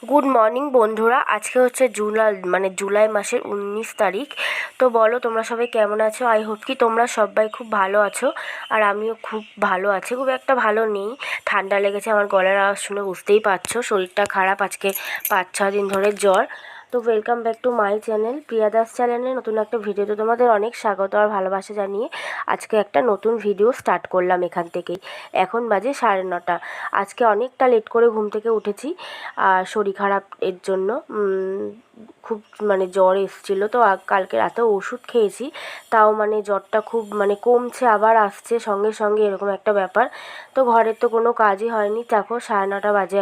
Good morning বন্ধুরা। আজকে হচ্ছে জুলাই মাসের 19 তারিখ। তো বলো তোমরা সবাই কেমন আছো? আই হোপ কি তোমরা সবাই খুব ভালো আছো। আর আমিও খুব ভালো আছি, খুব একটা ভালো নেই, ঠান্ডা লেগেছে। আমার গলার আওয়াজ শুনে বুঝতেই পারছো শরীরটা খারাপ, আজকে 5-6 দিন ধরে জ্বর। তো welcome back to my channel, Priya Das চ্যানেলে নতুন একটা ভিডিওতে তোমাদের অনেক স্বাগত আর ভালোবাসা জানিয়ে আজকে একটা নতুন ভিডিও স্টার্ট করলাম এখান থেকেই। এখন বাজে 9:30। আজকে অনেকটা লেট করে ঘুম থেকে উঠেছি আর শরীর খারাপ এর জন্য খুব জ্বর এসেছিলো। তো কালকে রাতে ওষুধ খেয়েছি, তাও জ্বরটা খুব কমছে আবার আসছে সঙ্গে সঙ্গে, এরকম একটা ব্যাপার। তো ঘরের তো কোনো কাজই হয়নি। দেখো 9:30 বাজে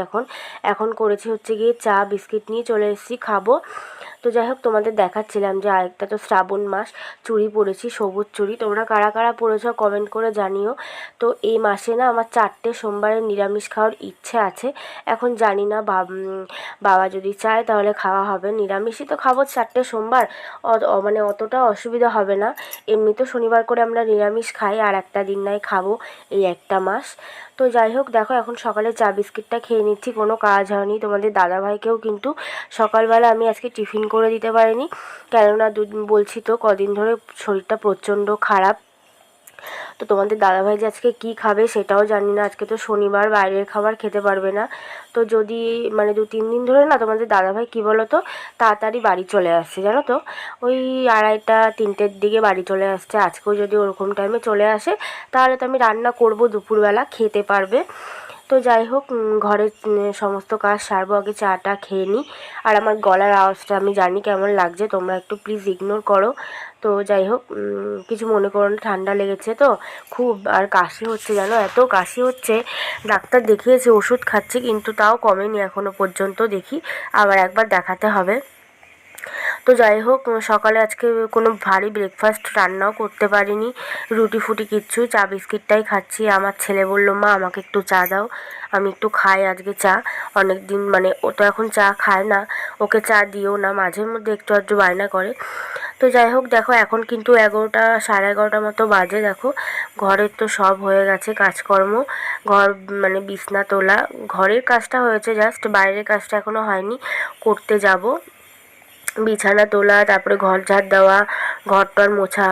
এখন করেছি হচ্ছে গিয়ে চা বিস্কিট নিয়ে চলে এসেছি খাবো। তো যাই হোক তোমাদের দেখাচ্ছিলাম যে আরেকটা তো শ্রাবণ মাস, চুড়ি পরেছি, সবুজ চুড়ি। তোমরা কারা কারা পরেছ কমেন্ট করে জানিও। তো এই মাসে না আমার 4টে সোমবারের নিরামিষ খাওয়ার ইচ্ছে আছে। এখন জানি না বাবা যদি চায় তাহলে খাওয়া হবে, নিরামিষই তো খাবো 4টে সোমবার, অতটা অসুবিধা হবে না। এমনি তো শনিবার করে আমরা নিরামিষ খাই, আর একটা দিন নাই খাবো এই একটা মাস। তো যাই হোক দেখো এখন সকালে চা বিস্কিটটা খেয়ে নিচ্ছি, কোনো কাজ হয়নি। তোমাদের দাদাভাইকেও কিন্তু সকালবেলা আমি আজকে টিফিন করে দিতে পারিনি, কেননা বলছি তো কদিন ধরে শরীরটা প্রচণ্ড খারাপ। তো তোমাদের দাদাভাই যে আজকে কী খাবে সেটাও জানি না। আজকে তো শনিবার, বাইরের খাবার খেতে পারবে না। তো যদি 2-3 দিন ধরে না তোমাদের দাদাভাই কী বলো তো তাড়াতাড়ি বাড়ি চলে আসছে, জানো তো, ওই 2:30-3টের দিকে বাড়ি চলে আসছে। আজকেও যদি ওরকম টাইমে চলে আসে তাহলে তো আমি রান্না করব, দুপুরবেলা খেতে পারবে। তো যাই হোক ঘরের সমস্ত কাজ সারবো, আগে চাটা খেয়ে নিই। আর আমার গলার আওয়াজটা আমি জানি কেমন লাগছে, তোমরা একটু প্লিজ ইগনোর করো। তো যাই হোক কিছু মনে করো না, ঠান্ডা লেগেছে তো খুব, আর কাশি হচ্ছে, জানো এত কাশি হচ্ছে। ডাক্তার দেখিয়েছি, ওষুধ খাচ্ছি, কিন্তু তাও কমেনি এখনও পর্যন্ত। দেখি আবার একবার দেখাতে হবে। তো যাই হোক সকালে আজকে কোনো ভারী ব্রেকফাস্ট রান্নাও করতে পারিনি, রুটি ফুটি কিচ্ছু, চা বিস্কিটটাই খাচ্ছি। আমার ছেলে বললো মা আমাকে একটু চা দাও, আমি একটু খাই আজকে চা। অনেক দিন ও তো এখন চা খায় না, ওকে চা দিও না, মাঝে মধ্যে একটু আধটু বায়না করে। তো যাই হোক দেখো এখন কিন্তু 11টা 11:30 মতো বাজে। দেখো ঘরের তো সব হয়ে গেছে কাজকর্ম, ঘর বিছনা তোলা, ঘরের কাজটা হয়েছে জাস্ট, বাইরের কাজটা এখনও হয়নি, করতে যাব। বিছানা তোলা, তারপরে ঘর ঝাড় দেওয়া, ঘরটর মোছা,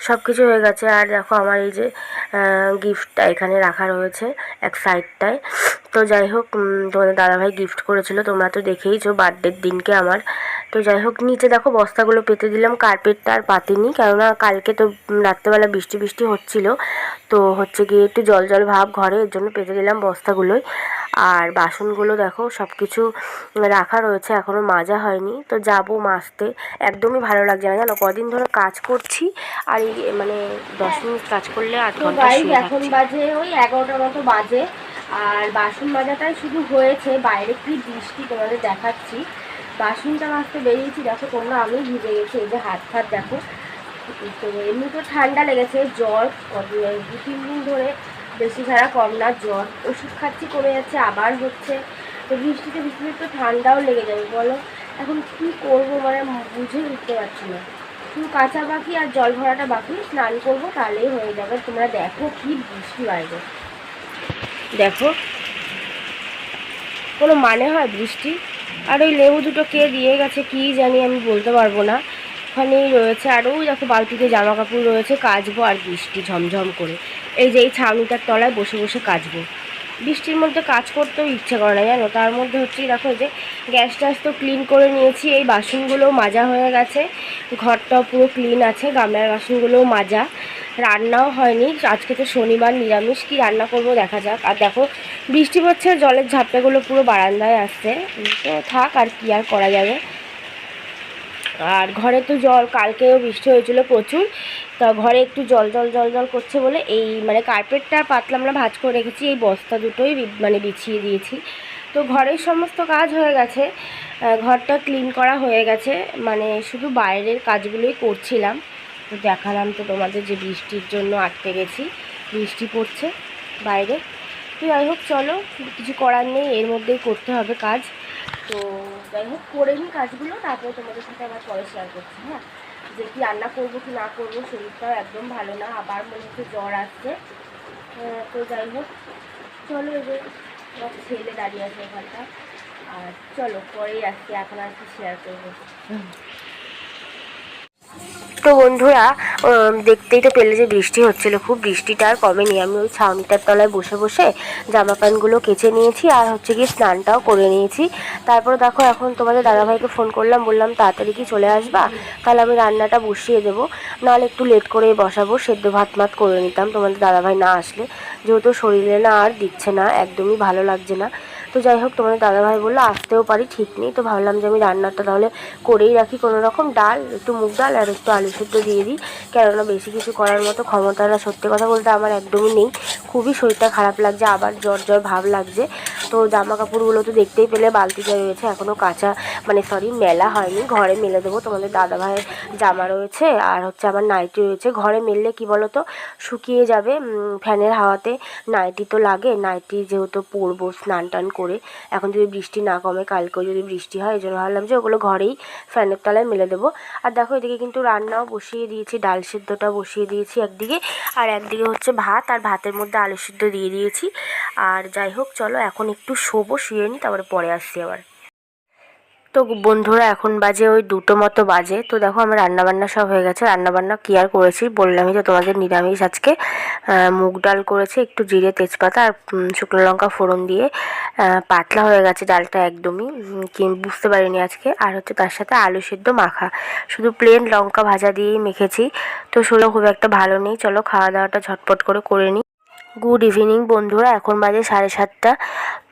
সব কিছু হয়ে গেছে। আর দেখো আমার এই যে গিফটটা এখানে রাখা রয়েছে এক সাইডটায়। তো যাই হোক তোমাদের দাদাভাই গিফট করেছিল, তোমরা তো দেখেইছো বার্থডের দিনকে আমার। তো যাই হোক নিচে দেখো বস্তাগুলো পেতে দিলাম, কার্পেটটা আর পাতিনি, কেননা কালকে তো রাত্রেবেলা বৃষ্টি বৃষ্টি হচ্ছিলো, তো হচ্ছে গিয়ে একটু জল জল ভাব ঘরে, এর জন্য পেতে দিলাম বস্তাগুলোই। আর বাসনগুলো দেখো সব কিছু রাখা রয়েছে, এখনও মাজা হয়নি। তো যাবো মাজতে, একদমই ভালো লাগছে না, জানো কদিন ধরে কাজ করছি আর এই 10 মিনিট কাজ করলে 8 ঘন্টা শুয়ে থাকছি। এখন বাজে ওই 11টার মতো বাজে, আর বাসন মাজাটাই শুধু হয়েছে, বাইরে কি বৃষ্টি তোমাদের দেখাচ্ছি। বাসনটা মাজতে বেরিয়েছি, দেখো তোমরা আমি ভিজে গেছি, এই যে হাত ফাত দেখো। তো এমনি তো ঠান্ডা লেগেছে, জ্বর 2-3 দিন ধরে, বেশি ছাড়া কম না জ্বর, ওষুধ খাচ্ছি কমে যাচ্ছে, আবার হচ্ছে। তো বৃষ্টিতে তো ঠান্ডাও লেগে যাবে বলো, এখন কি করবো বুঝে উঠতে পারছি না। শুধু কাঁচা বাকি আর জল ভরাটা বাকি, স্নান করবো তাহলেই হয়ে যাবে। তোমরা দেখো কি বৃষ্টি বাইরে, দেখো কোনো মানে হয় বৃষ্টি। আর ওই লেবু দুটো কে দিয়ে গেছে কি জানি, আমি বলতে পারবো না, ওখানেই রয়েছে। আর ওই দেখো বালতিতে জামা কাপড় রয়েছে, কাচবো। আর বৃষ্টি ঝমঝম করে, এই যে এই ছাউনিটার তলায় বসে বসে কাচবো। বৃষ্টির মধ্যে কাজ করতেও ইচ্ছে করে না, জানো। তার মধ্যে হচ্ছে দেখো যে গ্যাস ট্যাস তো ক্লিন করে নিয়েছি, এই বাসনগুলোও মাজা হয়ে গেছে, ঘরটাও পুরো ক্লিন আছে, গামলার বাসনগুলোও মাজা, রান্নাও হয়নি। আজকে তো শনিবার, নিরামিষ, কি রান্না করব দেখা যাক। আর দেখো বৃষ্টি পড়ছে, জলের ঝাপটাগুলো পুরো বারান্দায় আসছে, তো থাক, আর কি আর করা যাবে। আর ঘরে তো জল, কালকেও বৃষ্টি হয়েছিল প্রচুর, তা ঘরে একটু জল জল জল জল করছে বলে এই কার্পেটটা পাতলা আমরা ভাঁজ করে রেখেছি, এই বস্তা দুটোই বিছিয়ে দিয়েছি। তো ঘরের সমস্ত কাজ হয়ে গেছে, ঘরটা ক্লিন করা হয়ে গেছে, শুধু বাইরের কাজগুলোই করছিলাম। তো দেখালাম তো তোমাদের যে বৃষ্টির জন্য আটকে গেছি, বৃষ্টি পড়ছে বাইরে। তো যাই হোক চলো, কিছু করার নেই, এর মধ্যেই করতে হবে কাজ। তো যাই হোক করে নিই কাজগুলো, তারপরে তোমাদের সাথে আবার পরে শেয়ার করছি, হ্যাঁ, যে কি রান্না করবো কি না করবো। শরীরটাও একদম ভালো না, আবার মনে হচ্ছে জ্বর আসছে। তো যাই হোক চলো, এই যে ছেলে দাঁড়িয়ে আছে ওখানটা, আর চলো পরেই আসছি, এখন আর কি শেয়ার করবো। তো বন্ধুরা দেখতেই তো পেলে যে বৃষ্টি হচ্ছিলো, খুব বৃষ্টিটা আর কমেনি। আমি ওই ছাউনিটার তলায় বসে বসে জামা প্যান্টগুলো কেচে নিয়েছি আর হচ্ছে গিয়ে স্নানটাও করে নিয়েছি। তারপরে দেখো এখন তোমাদের দাদাভাইকে ফোন করলাম, বললাম তাড়াতাড়ি কি চলে আসবা, তাহলে আমি রান্নাটা বসিয়ে দেবো, নাহলে একটু লেট করে বসাবো, সেদ্ধ ভাত মাত করে নিতাম তোমাদের দাদাভাই না আসলে, যেহেতু শরীরে না আর দিচ্ছে না, একদমই ভালো লাগছে না। তো যাই হোক তোমাদের দাদাভাই বললো আসতেও পারি, ঠিক নেই। তো ভাবলাম যে আমি রান্নাটা তাহলে করেই রাখি, কোনো রকম ডাল, একটু মুগ ডাল আর একটু আলু সেদ্ধ দিয়ে দিই, কেননা বেশি কিছু করার মতো ক্ষমতাটা সত্যি কথা বলতে আমার একদমই নেই। খুবই শরীরটা খারাপ লাগছে, আবার জ্বর জ্বর ভাব লাগছে। তো জামা কাপড়গুলো তো দেখতেই পেলে বালতিতে রয়েছে, এখনও কাঁচা মানে সরি মেলা হয়নি, ঘরে মেলে দেবো। তোমাদের দাদাভাইয়ের জামা রয়েছে আর হচ্ছে আমার নাইটি রয়েছে, ঘরে মেললে কি বলো তো শুকিয়ে যাবে, ফ্যানের হাওয়াতে নাইটি তো লাগে, নাইটি যেহেতু পরবো স্নান টান করে, এখন যদি বৃষ্টি না কমে, কালকেও যদি বৃষ্টি হয়, এই জন্য ভাবলাম যে ওগুলো ঘরেই ফ্যানের তলায় মেলে দেবো। আর দেখো এদিকে কিন্তু রান্নাও বসিয়ে দিয়েছি, ডাল সিদ্ধটা বসিয়ে দিয়েছি একদিকে, আর একদিকে হচ্ছে ভাত, আর ভাতের মধ্যে আলু সিদ্ধ দিয়ে দিয়েছি। আর যাই হোক চলো এখন একটু শোবো, শুয়ে নিই, তারপরে পরে আসছি আবার। তো বন্ধুরা এখন বাজে ওই 2টো মতো বাজে। তো দেখো আমার রান্নাবান্না সব হয়ে গেছে, রান্নাবান্না কি আর করেছি বললামই তো তোমাদের, নিরামিষ আজকে। মুগ ডাল করেছি, একটু জিরে তেজপাতা আর শুকনো লঙ্কা ফোড়ন দিয়ে, পাতলা হয়ে গেছে ডালটা একদমই, কি বুঝতে পারিনি আজকে। আর হচ্ছে তার সাথে আলু সেদ্ধ মাখা, শুধু প্লেন লঙ্কা ভাজা দিয়েই মেখেছি। তো শরীরও খুব একটা ভালো নেই, চলো খাওয়া দাওয়াটা ঝটপট করে নিই। গুড ইভিনিং বন্ধুরা, এখন বাজে 7:30।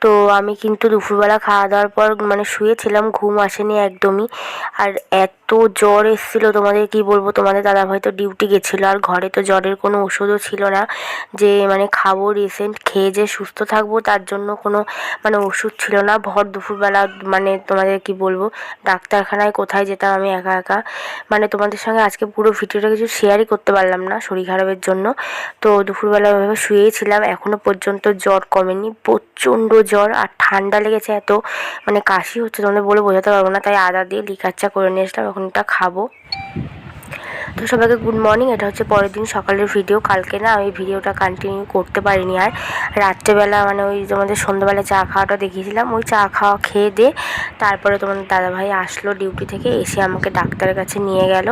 তো আমি কিন্তু দুপুরবেলা খাওয়া দাওয়ার পর মানে শুয়েছিলাম, ঘুম আসেনি একদমই। আর এত জ্বর এসেছিলো তোমাদের কি বলবো, তোমাদের দাদাভাই তো ডিউটি গেছিলো, আর ঘরে তো জ্বরের কোনো ওষুধও ছিল না যে মানে খাবো, রিসেন্ট খেয়ে যে সুস্থ থাকবো, তার জন্য কোনো মানে ওষুধ ছিল না। ভর দুপুরবেলা মানে তোমাদের কি বলবো, ডাক্তারখানায় কোথায় যেতাম আমি একা একা, মানে তোমাদের সঙ্গে আজকে পুরো ভিডিওটা কিছু শেয়ারই করতে পারলাম না শরীর খারাপের জন্য। তো দুপুরবেলা ওইভাবে শুয়েছিলাম, এখনও পর্যন্ত জ্বর কমেনি, প্রচণ্ড জ্বর আর ঠান্ডা লেগেছে এত, মানে কাশি হচ্ছে তোমাদের বলে বোঝাতে পারবো না। তাই আদা দিয়ে লিকার চা করে নিয়ে আসলাম, এখন এটা খাবো। তো সবাইকে গুড মর্নিং। এটা হচ্ছে পরের দিন সকালের ভিডিও। কালকে না আমি ভিডিওটা কন্টিনিউ করতে পারিনি, আর রাত্রেবেলা মানে ওই তোমাদের সন্ধ্যাবেলা চা খাওয়াটা দেখিয়েছিলাম, ওই চা খাওয়া খেয়ে দিয়ে তারপরে তোমাদের দাদাভাই আসলো ডিউটি থেকে, এসে আমাকে ডাক্তারের কাছে নিয়ে গেল,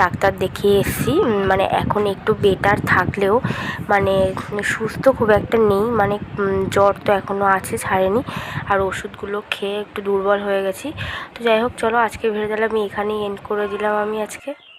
ডাক্তার দেখিয়ে এসেছি। মানে এখন একটু বেটার থাকলেও মানে সুস্থ খুব একটা নেই, মানে জ্বর তো এখনও আছে, ছাড়েনি, আর ওষুধগুলো খেয়ে একটু দুর্বল হয়ে গেছি। তো যাই হোক চলো আজকে ভিডিওটা আমি এখানেই এন্ড করে দিলাম আমি আজকে।